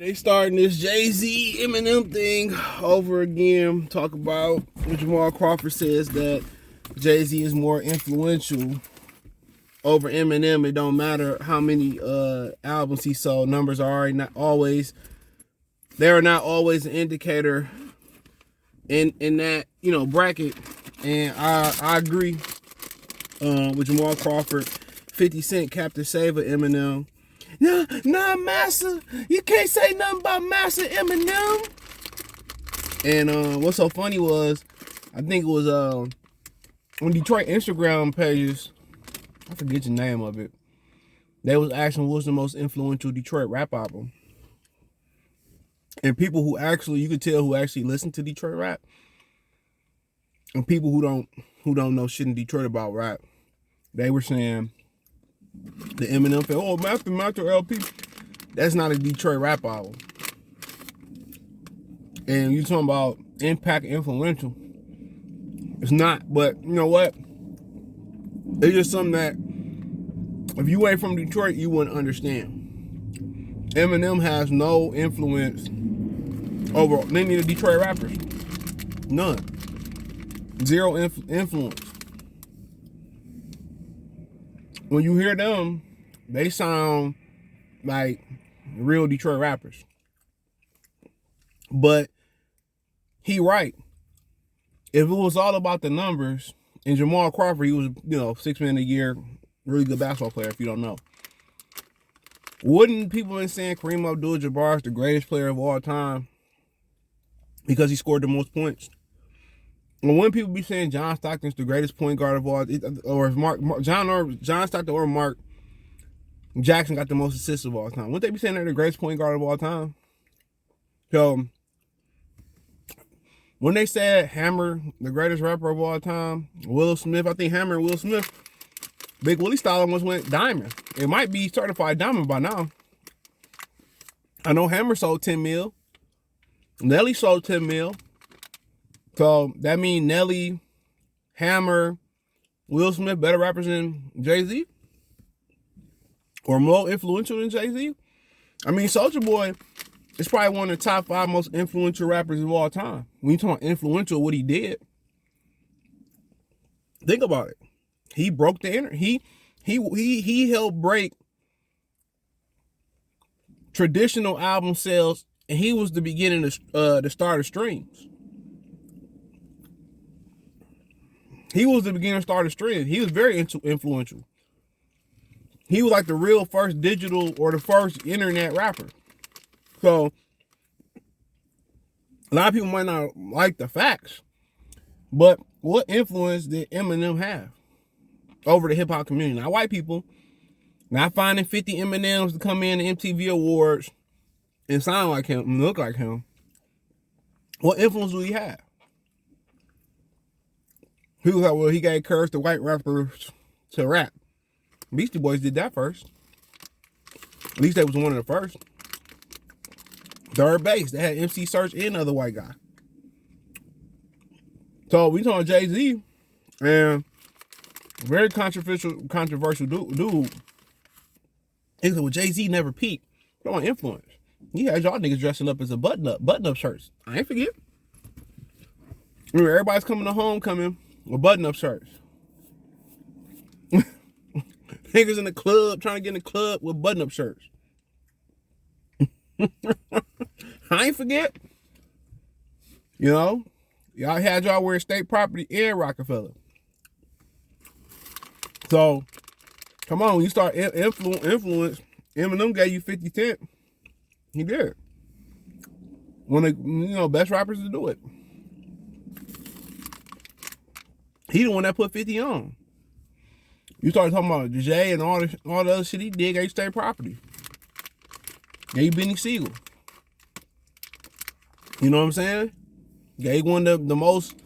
They starting this Jay-Z Eminem thing over again. Talk about what Jamal Crawford says that Jay-Z is more influential over Eminem. It don't matter how many albums he sold. Numbers are not always. They are not always an indicator in that bracket. And I agree with Jamal Crawford. 50 Cent capped the save of Eminem. Nah, Massa. You can't say nothing about Massa Eminem. And what's so funny was, I think it was on Detroit Instagram pages, I forget the name of it, they was asking what's the most influential Detroit rap album. And people who actually, you could tell who actually listen to Detroit rap, and people who don't know shit in Detroit about rap, they were saying the Eminem fan, oh, Master LP. That's not a Detroit rap album. And you talking about impact and influential. It's not, but you know what? It's just something that if you ain't from Detroit, you wouldn't understand. Eminem has no influence over any of the Detroit rappers. None. Zero influence. When you hear them, they sound like real Detroit rappers. But he right. If it was all about the numbers, and Jamal Crawford, he was, 6 Man a year, really good basketball player, if you don't know. Wouldn't people been saying Kareem Abdul-Jabbar is the greatest player of all time because he scored the most points? And wouldn't people be saying John Stockton's the greatest point guard of all, or John Stockton or Mark Jackson got the most assists of all time? Wouldn't they be saying they're the greatest point guard of all time? So when they said Hammer, the greatest rapper of all time, Will Smith, I think Hammer and Will Smith, Big Willie style almost went diamond. It might be certified diamond by now. I know Hammer sold 10 mil. Nelly sold 10 mil. So that means Nelly, Hammer, Will Smith better rappers than Jay-Z? Or more influential than Jay-Z? I mean, Soulja Boy is probably one of the top 5 most influential rappers of all time. When you talk about influential, what he did, think about it. He broke the internet. He helped break traditional album sales, and he was the beginning of the start of streams. He was the beginning of start of streams. He was very influential. He was like the real first digital or the first internet rapper. So a lot of people might not like the facts, but what influence did Eminem have over the hip hop community? Now, white people not finding 50 Eminems to come in the MTV Awards and sound like him, and look like him. What influence do he have? He was like, well, he gave courage to white rappers to rap. Beastie Boys did that first. At least they was one of the first. Third base, they had MC Search and another white guy. So we talking Jay-Z, and very controversial dude. He said, well, Jay-Z never peaked. Don't want influence. He had y'all niggas dressing up as a button-up shirts. I ain't forget. Remember, everybody's coming to homecoming with button-up shirts. Niggas in the club, trying to get in the club with button-up shirts. I ain't forget. Y'all had y'all wearing state property and Rockefeller. So, come on, when you start influence, Eminem gave you 50 Cent. He did. One of the best rappers to do it. He the one that put 50 on. You start talking about Jay and all the other shit he did, gave state property. Gave Benny Siegel. You know what I'm saying? Gave one of the most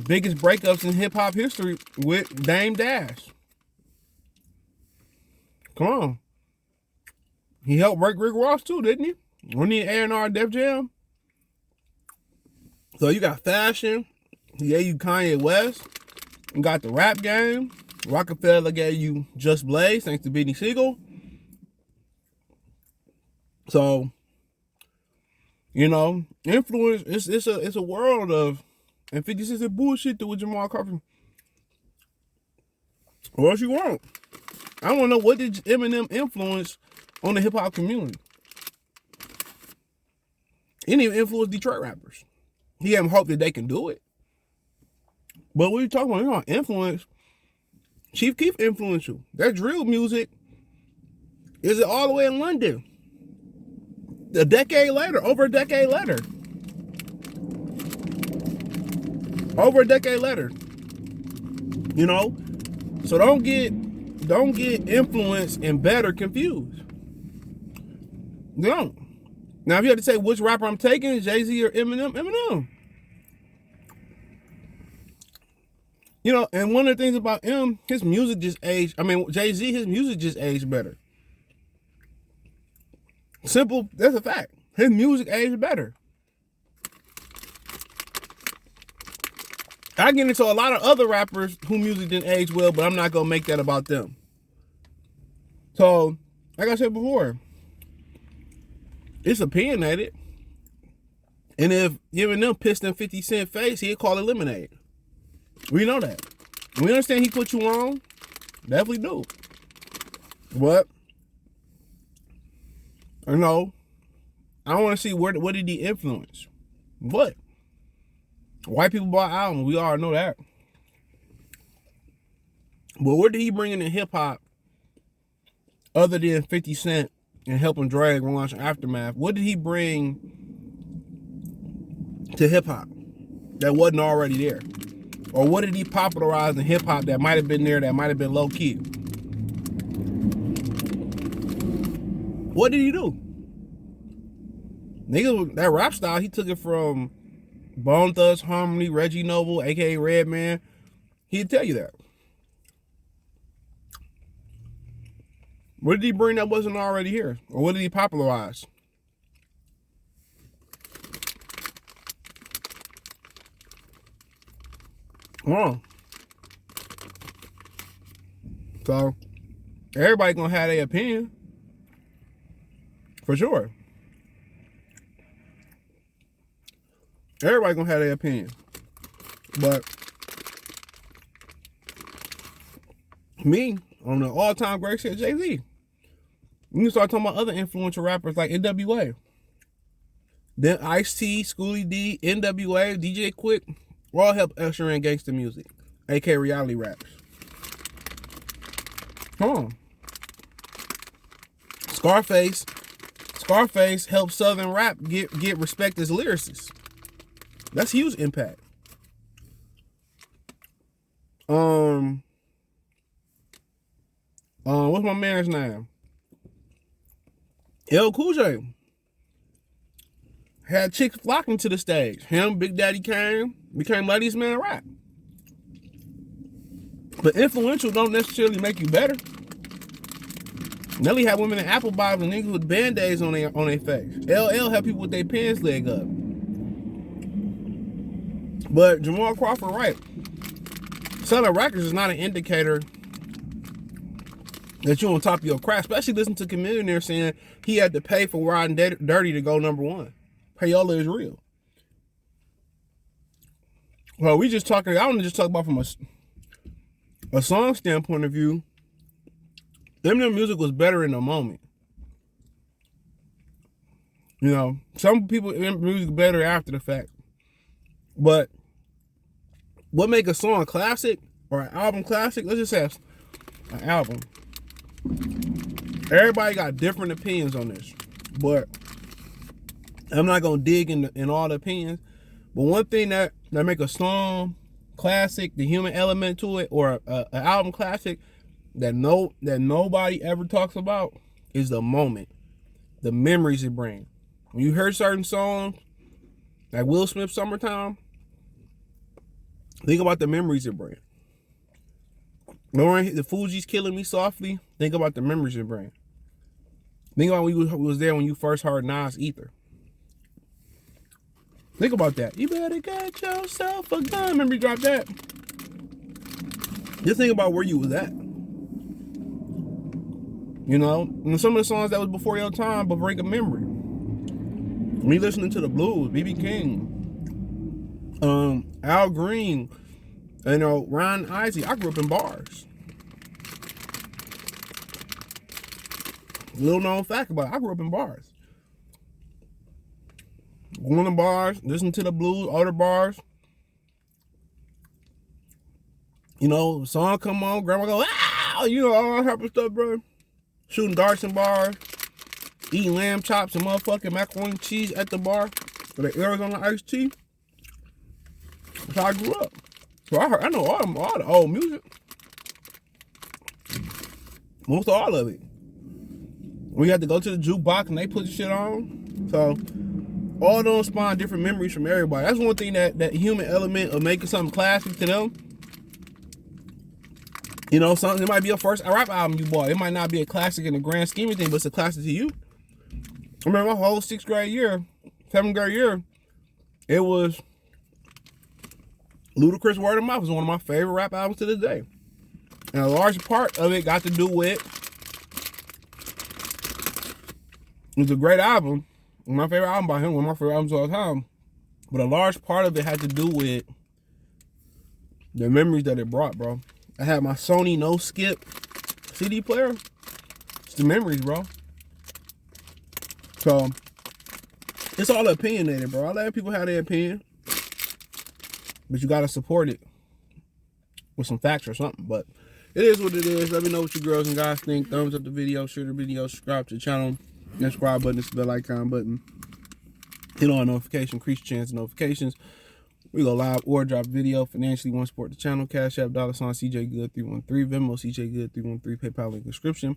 biggest breakups in hip hop history with Dame Dash. Come on. He helped break Rick Ross too, didn't he? When he A&R Def Jam. So you got fashion. He gave you Kanye West. You got the rap game. Rockefeller gave you Just Blaze, thanks to Benny Siegel. So You know, influence. It's a world of, and 50 Cent said bullshit to with Jamal Crawford. What else you want? I want to know, what did Eminem influence on the hip hop community? He didn't even influence Detroit rappers. He had hope that they can do it. But what are you talking about? You're on influence. Chief Keef influential. That drill music is all the way in London. A decade later, over a decade later. Over a decade later. You know? So don't get influence and better confused. Don't. Now, if you had to say which rapper I'm taking, Jay-Z or Eminem, Eminem. You know, and one of the things about him, his music just aged. I mean, Jay-Z, his music just aged better. Simple, that's a fact. His music aged better. I get into a lot of other rappers whose music didn't age well, but I'm not going to make that about them. So, like I said before, it's opinionated. And if Eminem pissed in 50 Cent face, he'd call it lemonade. We know that. We understand he put you on. Definitely do. But, you know, I want to see what did he influence? What? White people bought albums. We all know that. But what did he bring into hip hop other than 50 Cent and helping drag launch Aftermath? What did he bring to hip hop that wasn't already there? Or what did he popularize in hip hop that might have been there, that might have been low key? What did he do? Nigga, that rap style, he took it from Bone Thugs, Harmony, Reggie Noble, aka Redman. He'd tell you that. What did he bring that wasn't already here? Or what did he popularize? Come on. So, everybody gonna have their opinion. For sure. Everybody gonna have their opinion. But me, on the all-time great shit, Jay-Z. You can start talking about other influential rappers like NWA. Then Ice-T, Schoolie D, NWA, DJ Quick, all help usher in gangster music, aka reality raps. Come on. Scarface helped Southern rap get respect as lyricists. That's huge impact. What's my man's name? L. Cool J had chicks flocking to the stage. Him, Big Daddy Kane, became ladies man rap. But influential don't necessarily make you better. Nelly had women in apple bottles and niggas with band-aids on their face. LL had people with their pants leg up. But Jamal Crawford, right. Selling records is not an indicator that you're on top of your craft. Especially listen to Chamillionaire saying he had to pay for Riding Dirty to go #1. Payola is real. Well, we just talking, I want to just talk about from a song standpoint of view. Eminem music was better in the moment. You know, some people music better after the fact. But what make a song a classic or an album classic? Let's just say an album. Everybody got different opinions on this, but I'm not gonna dig in all the opinions. But one thing that make a song classic, the human element to it, or an album classic that nobody ever talks about is the moment, the memories it brings. When you hear certain songs, like Will Smith's "Summertime," think about the memories it brings. Remember the Fugees "Killing Me Softly"? Think about the memories it brings. Think about when we was there when you first heard Nas "Ether." Think about that. You better get yourself a gun. Remember you dropped that? Just think about where you was at. You know, and some of the songs that was before your time, but bring a memory. Me listening to the blues, B.B. King, Al Green, Ron Isley. I grew up in bars. Little known fact about it, I grew up in bars. Going to bars, listening to the blues, older bars. Song come on, grandma go, ah, all that type of stuff, bro. Shooting darts in bars, eating lamb chops and motherfucking macaroni and cheese at the bar with the Arizona iced tea. That's how I grew up. So I know all the old music. Most all of it. We had to go to the jukebox and they put the shit on. So all those spawn different memories from everybody. That's one thing that human element of making something classic to them. Something, it might be a first rap album you bought. It might not be a classic in the grand scheme of things, but it's a classic to you. I remember my whole 7th grade year, it was Ludacris Word of Mouth. Was one of my favorite rap albums to this day. And a large part of it got to do with, it was a great album. My favorite album by him, one of my favorite albums of all time. But a large part of it had to do with the memories that it brought, bro. I had my Sony No Skip CD player. It's the memories, bro. So, it's all opinionated, bro. I let people have their opinion. But you gotta support it with some facts or something. But it is what it is. Let me know what you girls and guys think. Thumbs up the video, share the video, subscribe to the channel. That subscribe button, it's the bell icon button. Hit on notification, increase your chance of notifications. We go live or drop video. Financially, want to support the channel. Cash App, $ CJ Good 313. Venmo, CJ Good 313. PayPal link description.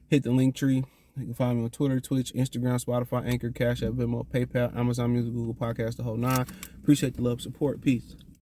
Hit the link tree. You can find me on Twitter, Twitch, Instagram, Spotify, Anchor, Cash App, Venmo, PayPal, Amazon Music, Google Podcasts, the whole 9. Appreciate the love, support. Peace.